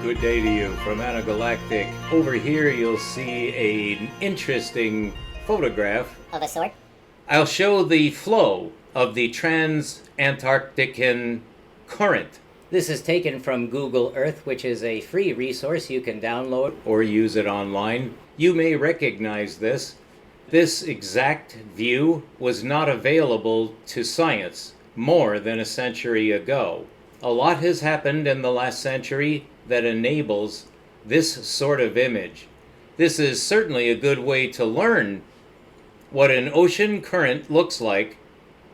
Good day to you from Anagalactic. Over here you'll see an interesting photograph. Of a sort? I'll show the flow of the Transantarctican current. This is taken from googleEarth, which is a free resource you can download or use it online. You may recognize this. This exact view was not available to science more than a century ago. A lot has happened in the last century that enables this sort of image. This is certainly a good way to learn what an ocean current looks like.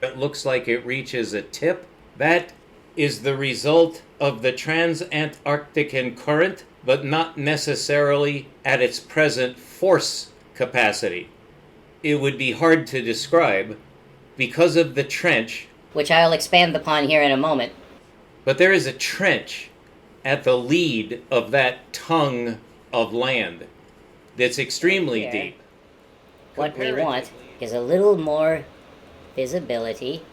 It looks like it reaches a tip. That is the result of the Transantarctican current, but not necessarily at its present force capacity. It would be hard to describe because of the trench, which I'll expand upon here in a moment. But there is a trench at the lead of that tongue of land that's extremely deep. What we want is a little more visibility,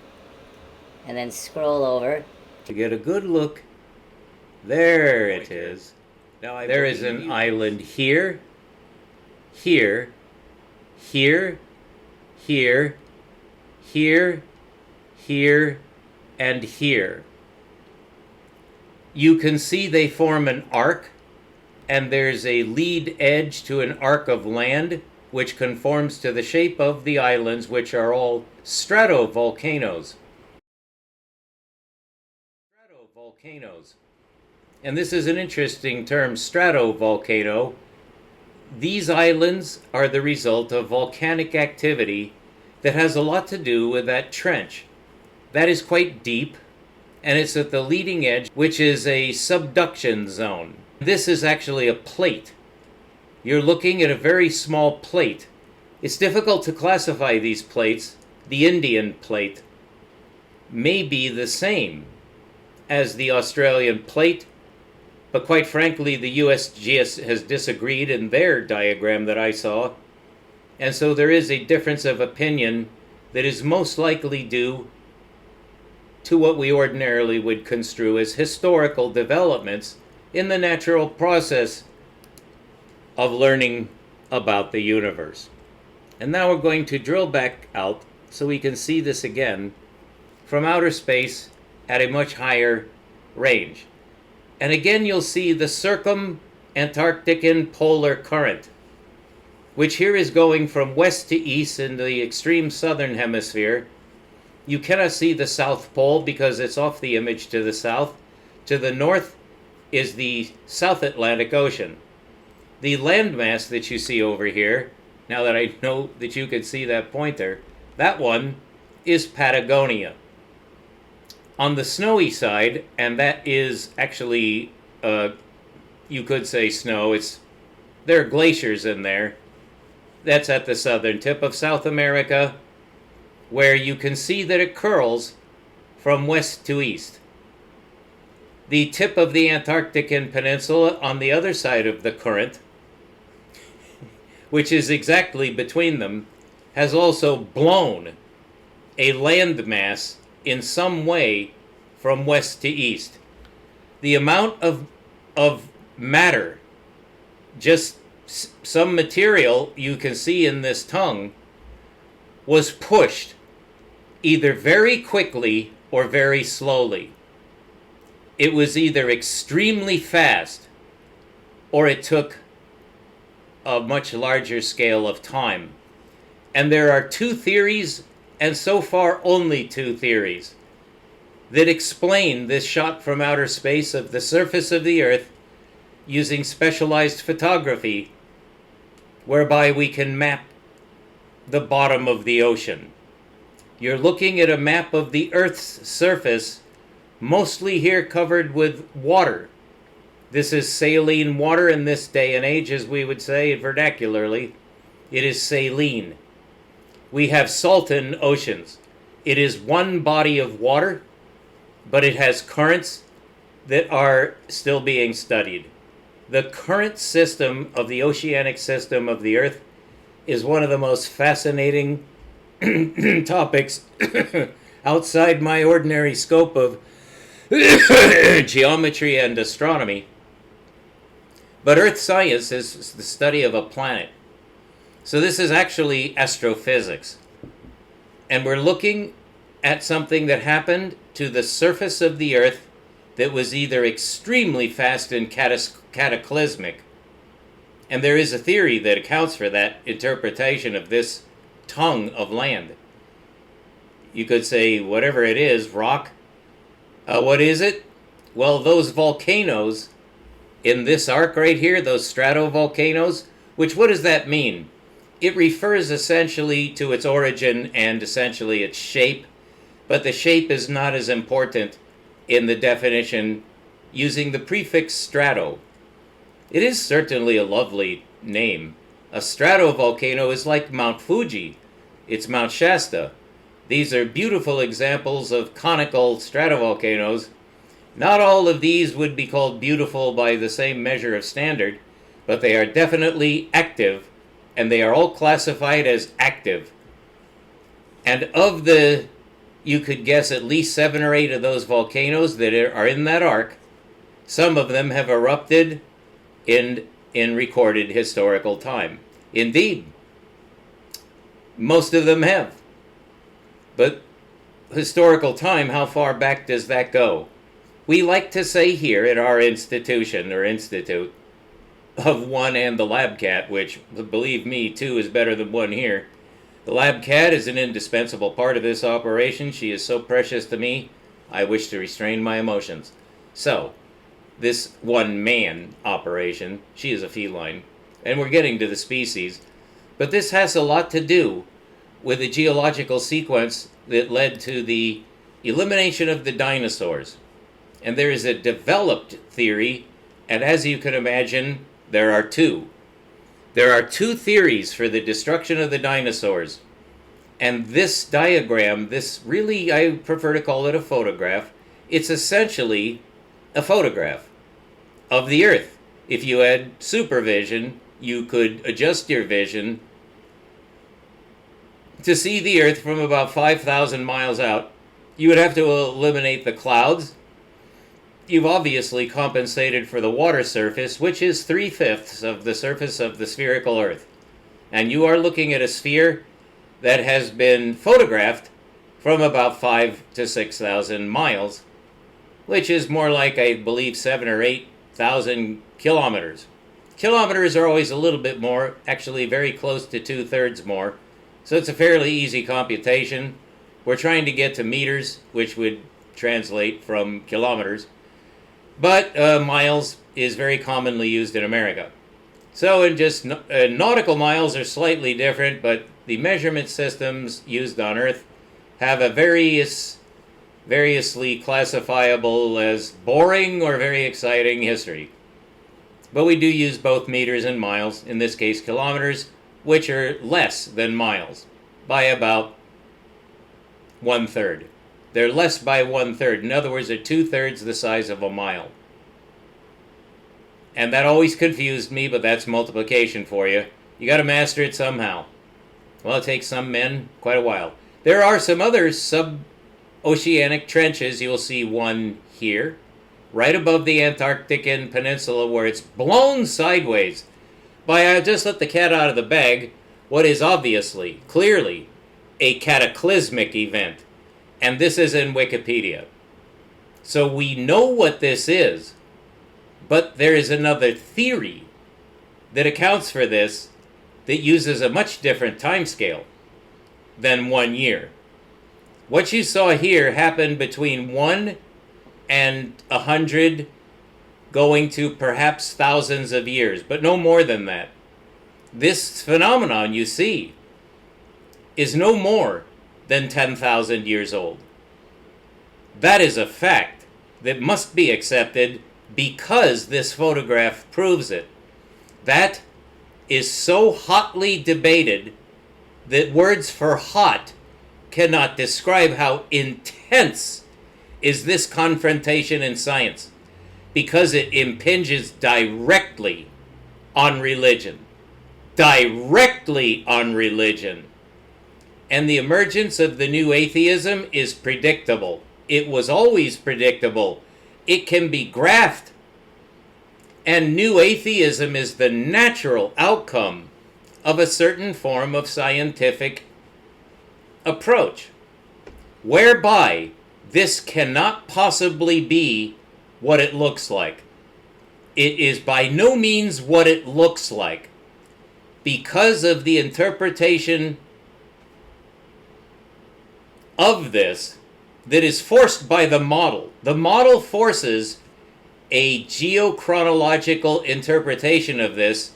and then scroll over to get a good look. There it is. Now there is an island here, here, here, here, here, here, and here. You can see they form an arc, and there's a lead edge to an arc of land which conforms to the shape of the islands, which are all stratovolcanoes. And this is an interesting term, stratovolcano. These islands are the result of volcanic activity that has a lot to do with that trench. That is quite deep, and it's at the leading edge, which is a subduction zone. This is actually a plate. You're looking at a very small plate. It's difficult to classify these plates. The Indian plate may be the same as the Australian plate, but quite frankly, the USGS has disagreed in their diagram that I saw, and so there is a difference of opinion that is most likely due to what we ordinarily would construe as historical developments in the natural process of learning about the universe. And now we're going to drill back out so we can see this again from outer space at a much higher range. And again you'll see the circumantarctican polar current, which here is going from west to east in the extreme southern hemisphere. You cannot see the South Pole because it's off the image to the south. To the north is the South Atlantic Ocean. The landmass that you see over here, now that I know that you can see that pointer, that one is Patagonia. On the snowy side, and that is actually, you could say snow, there are glaciers in there. That's at the southern tip of South America, where you can see that it curls from west to east. The tip of the Antarctican Peninsula on the other side of the current, which is exactly between them, has also blown a landmass in some way from west to east. The amount of matter, just some material you can see in this tongue, was pushed either very quickly or very slowly. It was either extremely fast or it took a much larger scale of time. And there are two theories, and so far only two theories, that explain this shot from outer space of the surface of the Earth using specialized photography, whereby we can map the bottom of the ocean. You're looking at a map of the Earth's surface, mostly here covered with water. This is saline water in this day and age, as we would say vernacularly. It is saline. We have salton oceans. It is one body of water, but it has currents that are still being studied. The current system of the oceanic system of the Earth is one of the most fascinating topics outside my ordinary scope of geometry and astronomy. But Earth science is the study of a planet. So this is actually astrophysics. And we're looking at something that happened to the surface of the Earth that was either extremely fast and cataclysmic. And there is a theory that accounts for that interpretation of this tongue of land. You could say, whatever it is, rock. What is it? Well, those volcanoes in this arc right here, those stratovolcanoes, which what does that mean? It refers essentially to its origin and essentially its shape, but the shape is not as important in the definition using the prefix strato. It is certainly a lovely name. A stratovolcano is like Mount Fuji. It's Mount Shasta. These are beautiful examples of conical stratovolcanoes. Not all of these would be called beautiful by the same measure of standard, but they are definitely active, and they are all classified as active. And of the, you could guess at least 7 or 8 of those volcanoes that are in that arc, some of them have erupted in recorded historical time. Indeed, most of them have. But historical time, how far back does that go? We like to say here at our institution or institute of one and the lab cat, which, believe me, 2 is better than 1 here. The lab cat is an indispensable part of this operation. She is so precious to me, I wish to restrain my emotions. So, this one-man operation, she is a feline, and we're getting to the species, but this has a lot to do with the geological sequence that led to the elimination of the dinosaurs. And there is a developed theory, and as you can imagine, there are 2. There are 2 theories for the destruction of the dinosaurs. And this diagram, this really, I prefer to call it a photograph, it's essentially a photograph of the Earth. If you had supervision, you could adjust your vision to see the Earth from about 5,000 miles out. You would have to eliminate the clouds. You've obviously compensated for the water surface, which is 3/5 of the surface of the spherical Earth. And you are looking at a sphere that has been photographed from about 5,000 to 6,000 miles, which is more like, I believe, 7,000 or 8,000 kilometers. Kilometers are always a little bit more, actually very close to 2/3 more. So it's a fairly easy computation. We're trying to get to meters, which would translate from kilometers. But miles is very commonly used in America. So in just nautical miles are slightly different, but the measurement systems used on Earth have a variously classifiable as boring or very exciting history. But we do use both meters and miles, in this case kilometers, which are less than miles by about 1/3. They're less by 1/3. In other words, they're 2/3 the size of a mile. And that always confused me, but that's multiplication for you. You got to master it somehow. Well, it takes some men quite a while. There are some other sub-oceanic trenches. You'll see one here, right above the Antarctican peninsula, where it's blown sideways by, I just let the cat out of the bag, what is obviously, clearly, a cataclysmic event. And this is in Wikipedia. So we know what this is, but there is another theory that accounts for this that uses a much different time scale than 1 year. What you saw here happened between 1 and 100, going to perhaps thousands of years, but no more than that. This phenomenon you see is no more than 10,000 years old. That is a fact that must be accepted because this photograph proves it. That is so hotly debated that words for hot cannot describe how intense is this confrontation in science, because it impinges directly on religion. Directly on religion. And the emergence of the new atheism is predictable. It was always predictable. It can be graphed. And new atheism is the natural outcome of a certain form of scientific approach, whereby this cannot possibly be what it looks like. It is by no means what it looks like, because of the interpretation of this that is forced by the model. The model forces a geochronological interpretation of this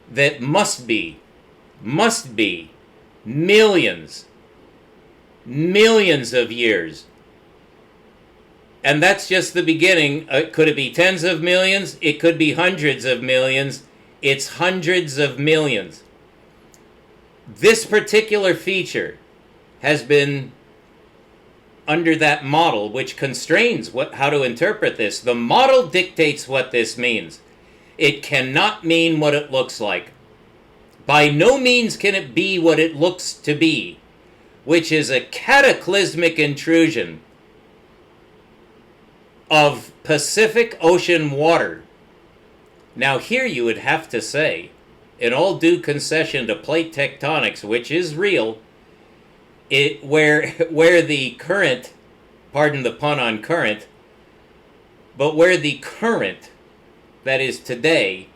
that must be millions of years. And that's just the beginning. Could it be tens of millions? It could be hundreds of millions. It's hundreds of millions. This particular feature has been under that model, which constrains how to interpret this. The model dictates what this means. It cannot mean what it looks like. By no means can it be what it looks to be, which is a cataclysmic intrusion of Pacific Ocean water. Now here you would have to say, in all due concession to plate tectonics, which is real, where the current, pardon the pun on current, but where the current that is today,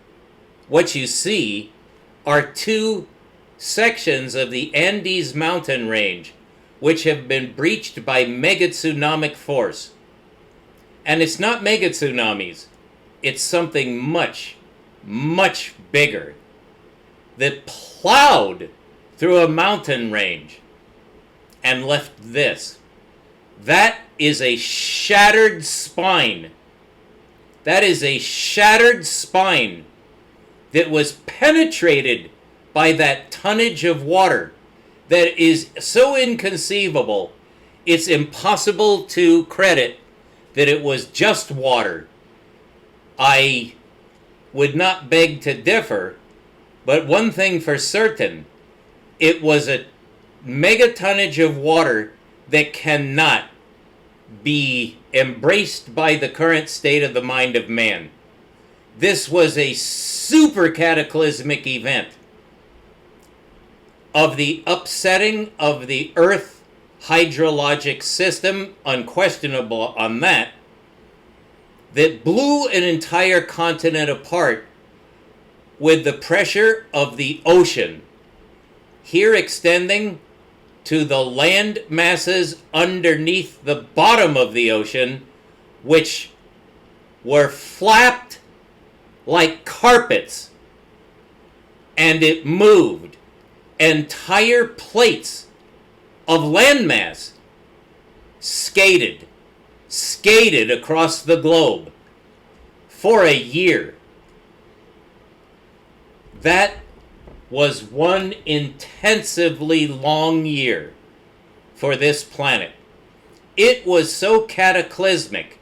what you see are two sections of the Andes mountain range which have been breached by megatsunamic force. And it's not megatsunamis, it's something much, much bigger that plowed through a mountain range and left this. That is a shattered spine. That is a shattered spine that was penetrated by that tonnage of water that is so inconceivable, it's impossible to credit that it was just water. I would not beg to differ, but one thing for certain, it was a megatonnage of water that cannot be embraced by the current state of the mind of man. This was a super cataclysmic event of the upsetting of the Earth hydrologic system, unquestionable on that, that blew an entire continent apart with the pressure of the ocean, here extending to the land masses underneath the bottom of the ocean, which were flapped like carpets, and it moved. Entire plates of landmass skated across the globe for a year. That was one intensively long year for this planet. It was so cataclysmic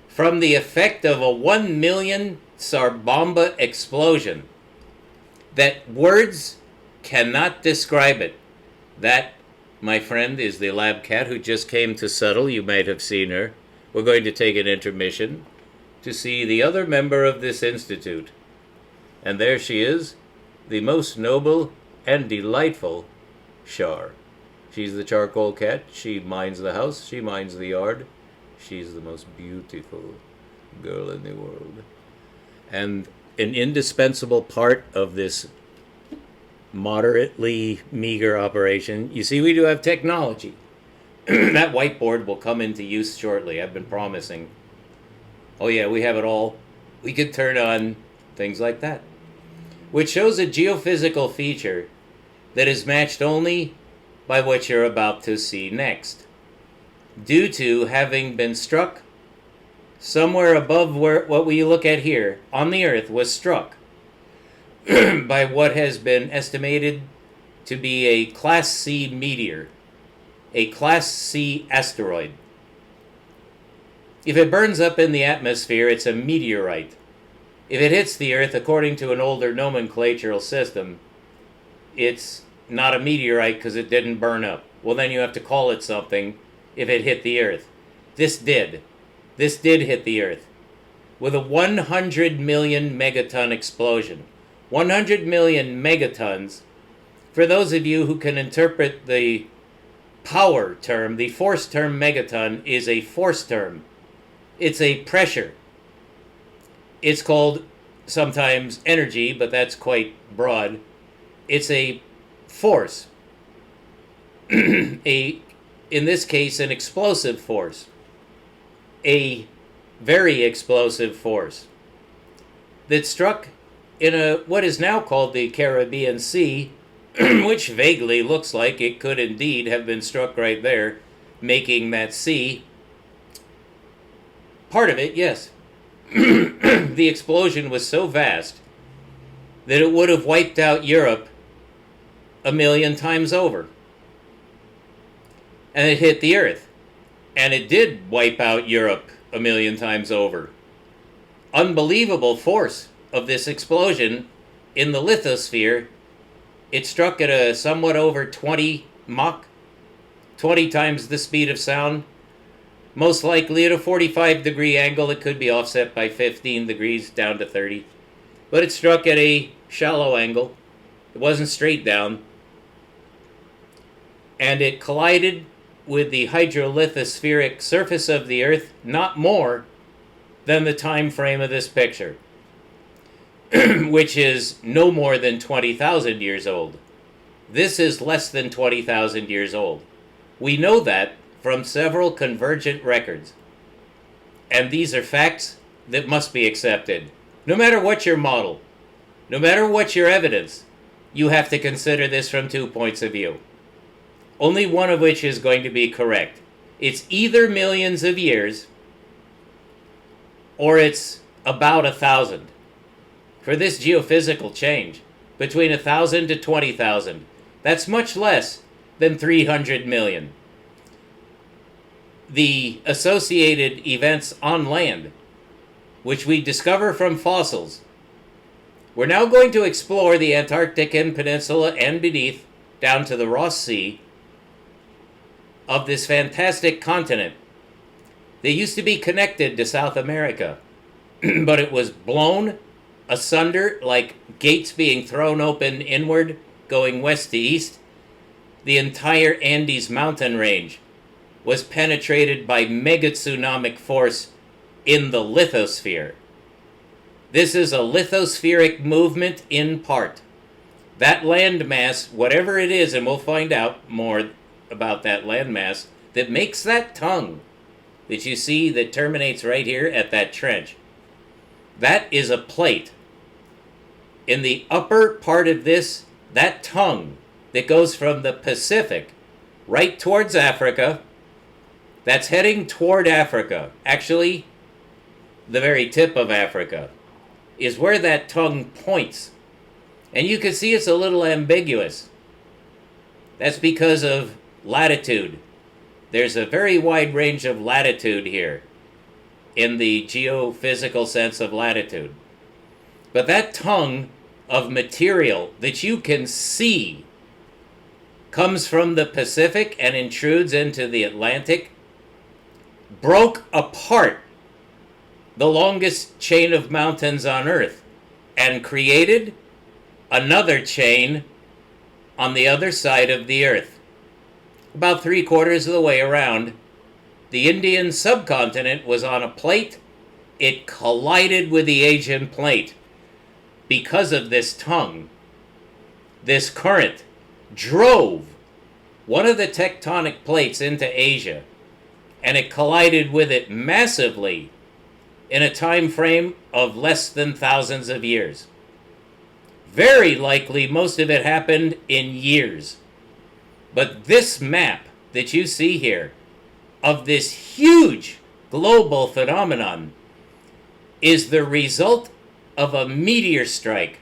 from the effect of a 1 million Sarbomba explosion that words cannot describe it. That, my friend, is the lab cat who just came to settle. You might have seen her. We're going to take an intermission to see the other member of this institute. And there she is, the most noble and delightful Shar. She's the charcoal cat. She minds the house. She minds the yard. She's the most beautiful girl in the world. And an indispensable part of this moderately meager operation. You see, we do have technology. That whiteboard will come into use shortly. I've been promising. Oh yeah, we have it all. We could turn on things like that, which shows a geophysical feature that is matched only by what you're about to see next, due to having been struck somewhere above where what we look at here on the Earth was struck by what has been estimated to be a Class C meteor, a Class C asteroid. If it burns up in the atmosphere, it's a meteorite. If it hits the Earth, according to an older nomenclatural system, it's not a meteorite because it didn't burn up. Well, then you have to call it something if it hit the Earth. This did. This did hit the Earth. with a 100 million megaton explosion. 100 million megatons, for those of you who can interpret the power term, the force term megaton is a force term. It's a pressure. It's called sometimes energy, but that's quite broad. It's a force. In this case, an explosive force. A very explosive force that struck in what is now called the Caribbean Sea, which vaguely looks like it could indeed have been struck right there, making that sea part of it, yes. The explosion was so vast that it would have wiped out Europe 1,000,000 times over. And it hit the Earth. And it did wipe out Europe 1,000,000 times over. Unbelievable force of this explosion in the lithosphere. It struck at a somewhat over 20 Mach, 20 times the speed of sound. Most likely at a 45-degree angle. It could be offset by 15 degrees down to 30. But it struck at a shallow angle. It wasn't straight down. And it collided with the hydrolithospheric surface of the Earth not more than the time frame of this picture, which is no more than 20,000 years old. This is less than 20,000 years old. We know that from several convergent records. And these are facts that must be accepted. No matter what your model, no matter what your evidence, you have to consider this from 2 points of view. Only one of which is going to be correct. It's either millions of years or it's about 1,000. For this geophysical change, between 1,000 to 20,000, that's much less than 300 million. The associated events on land, which we discover from fossils. We're now going to explore the Antarctican Peninsula and beneath, down to the Ross Sea, of this fantastic continent. They used to be connected to South America, but it was blown asunder like gates being thrown open inward, going west to east. The entire Andes mountain range was penetrated by megatsunamic force in the lithosphere. This is a lithospheric movement in part. That landmass, whatever it is, and we'll find out more about that landmass, that makes that tongue that you see that terminates right here at that trench. That is a plate. In the upper part of this, that tongue that goes from the Pacific right towards Africa, that's heading toward Africa, actually the very tip of Africa, is where that tongue points. And you can see it's a little ambiguous. That's because of latitude. There's a very wide range of latitude here in the geophysical sense of latitude. But that tongue of material that you can see comes from the Pacific and intrudes into the Atlantic, broke apart the longest chain of mountains on Earth and created another chain on the other side of the Earth. About 3/4 of the way around, the Indian subcontinent was on a plate. It collided with the Asian plate. Because of this tongue, this current drove one of the tectonic plates into Asia, and it collided with it massively in a time frame of less than thousands of years. Very likely most of it happened in years. But this map that you see here of this huge global phenomenon is the result of a meteor strike,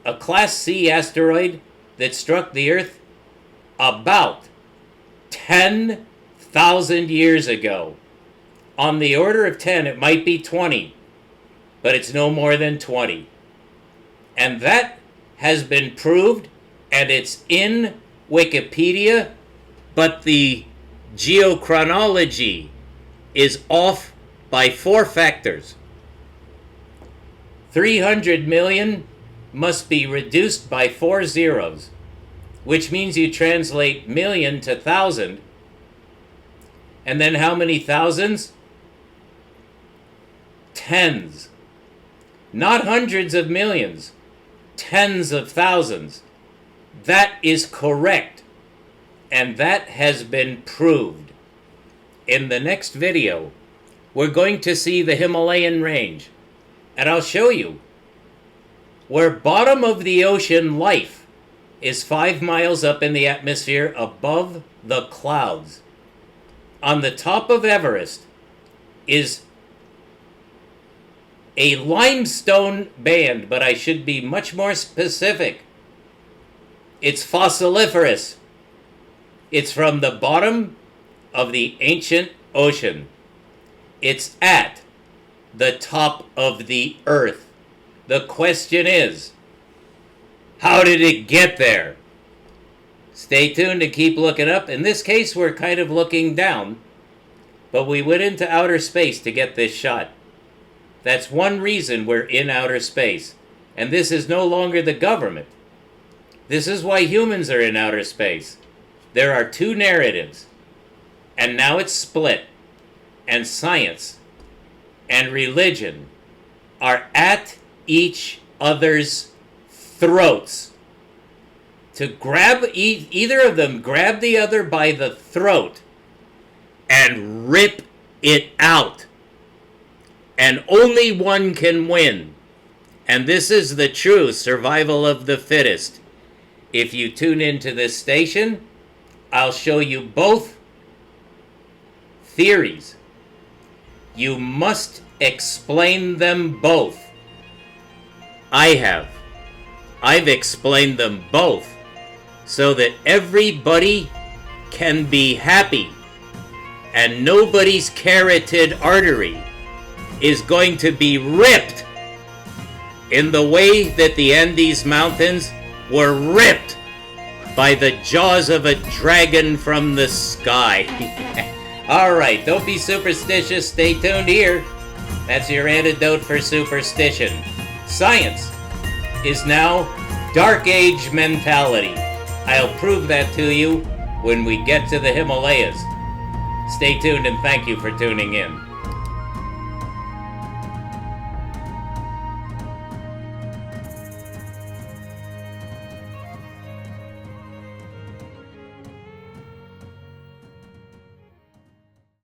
a Class C asteroid that struck the Earth about 10,000 years ago. On the order of 10, it might be 20, but it's no more than 20. And that has been proved, and it's in Wikipedia, but the geochronology is off by 4 factors. 300 million must be reduced by 4 zeros, which means you translate million to thousand. And then how many thousands? Tens. Not hundreds of millions. Tens of thousands. That is correct. And that has been proved. In the next video, we're going to see the Himalayan range. And I'll show you where bottom of the ocean life is 5 miles up in the atmosphere above the clouds. On the top of Everest is a limestone band, but I should be much more specific. It's fossiliferous. It's from the bottom of the ancient ocean. It's at the top of the earth. The question is, how did it get there? Stay tuned to keep looking up. In this case, we're kind of looking down, but we went into outer space to get this shot. That's one reason we're in outer space. And this is no longer the government. This is why humans are in outer space. There are two narratives, and now it's split, and science and religion are at each other's throats. To grab either of them, grab the other by the throat and rip it out. And only one can win. And this is the true survival of the fittest. If you tune into this station, I'll show you both theories. You must explain them both. I've explained them both so that everybody can be happy and nobody's carotid artery is going to be ripped in the way that the Andes Mountains were ripped by the jaws of a dragon from the sky. Alright, don't be superstitious, stay tuned here. That's your antidote for superstition. Science is now Dark Age mentality. I'll prove that to you when we get to the Himalayas. Stay tuned and thank you for tuning in.